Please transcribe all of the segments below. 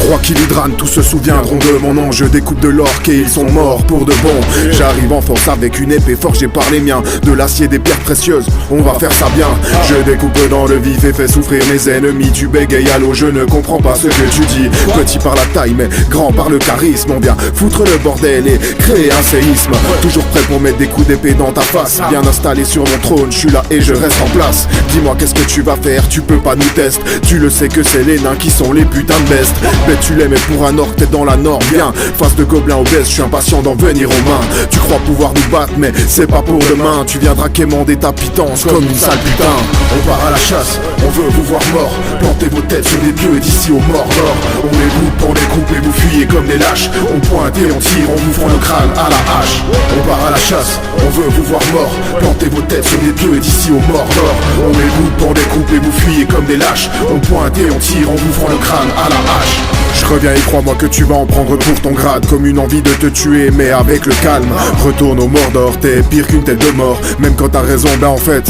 3 Kilidranes, tous se souviendront de mon nom. Je découpe de l'orque et ils sont morts pour de bon. J'arrive en force avec une épée forgée par les miens, de l'acier, des pierres précieuses, on va faire ça bien. Je découpe dans le vif et fais souffrir mes ennemis. Tu bégayes allô, je ne comprends pas ce que tu dis. Petit par la taille mais grand par le charisme. On vient foutre le bordel et créer un séisme. Toujours prêt pour mettre des coups d'épée dans ta face. Bien installé sur mon trône, je suis là et je reste en place. Dis-moi qu'est-ce que tu vas faire, tu peux pas nous tester. Tu le sais que c'est les nains qui sont les putains de bestes. Bête tu l'aimes mais pour un orc t'es dans la norme. Viens, face de gobelin obèse, je suis impatient d'en venir aux mains. Tu crois pouvoir nous battre mais c'est pas pour demain. Tu viendras quémander ta pitance comme une sale putain. On part à la chasse, on veut vous voir mort. Plantez vos têtes sur les pieux d'ici au Mordor. On les coupe, on les coupe et vous fuyez comme des lâches. On pointe et on tire, on vous fend le crâne à la hache. On part à la chasse, on veut vous voir mort. Plantez vos têtes sur les pieux d'ici au Mordor. On les coupe, on les coupe et vous fuyez comme des lâches. On pointe et on tire, on vous fend le crâne à la hache. Je reviens et crois-moi que tu vas en prendre pour ton grade. Comme une envie de te tuer mais avec le calme. Retourne au Mordor, t'es pire qu'une tête de mort. Même quand t'as raison, ben en fait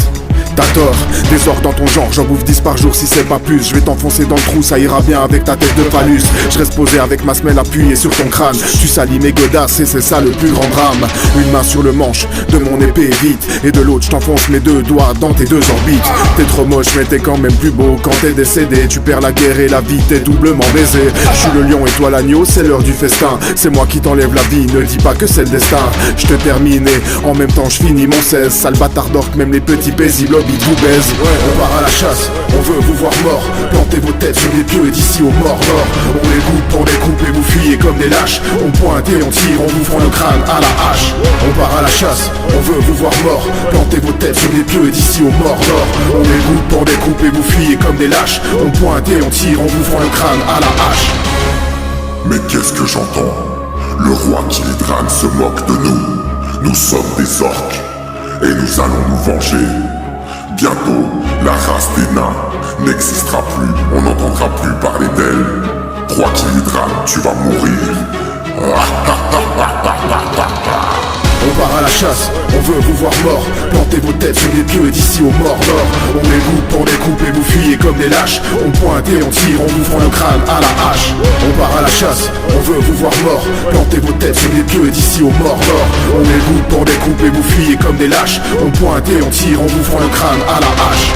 t'as tort, des orques dans ton genre, j'en bouffe 10 par jour si c'est pas plus. Je vais t'enfoncer dans le trou, ça ira bien avec ta tête de phallus. Je reste posé avec ma semelle appuyée sur ton crâne. Tu salis mes godasses et c'est ça le plus grand drame. Une main sur le manche de mon épée vite, et de l'autre je t'enfonce mes 2 doigts dans tes 2 orbites. T'es trop moche mais t'es quand même plus beau quand t'es décédé. Tu perds la guerre et la vie t'es doublement baisé. Je suis le lion et toi l'agneau, c'est l'heure du festin. C'est moi qui t'enlève la vie, ne dis pas que c'est le destin. Je te termine et en même temps je finis mon 16. Sale bâtard d'orque, même les petits paisibles vous baise. On part à la chasse, on veut vous voir mort. Plantez vos têtes sur les pieux d'ici au Mordor. On les coupe et vous fuyez comme des lâches. On pointe et on tire, on vous fend le crâne à la hache. On part à la chasse, on veut vous voir mort. Plantez vos têtes sur les pieux d'ici au Mordor. On les coupe et vous fuyez comme des lâches. On pointe et on tire, on vous fend le crâne à la hache. Mais qu'est-ce que j'entends? Le roi Kilidrane se moque de nous. Nous sommes des orques et nous allons nous venger. Bientôt, la race des nains n'existera plus, on n'entendra plus parler d'elle. 3 Kilidranes, tu vas mourir. On part à la chasse, on veut vous voir mort. Plantez vos têtes sur les pieux d'ici au Mordor. On les coupe et vous fuyez comme des lâches. On pointe et on tire, on vous fend le crâne à la hache. On part à la chasse, on veut vous voir mort. Plantez vos têtes sur les pieux d'ici au Mordor. On les coupe et vous fuyez comme des lâches. On pointe et on tire, on vous fend le crâne à la hache.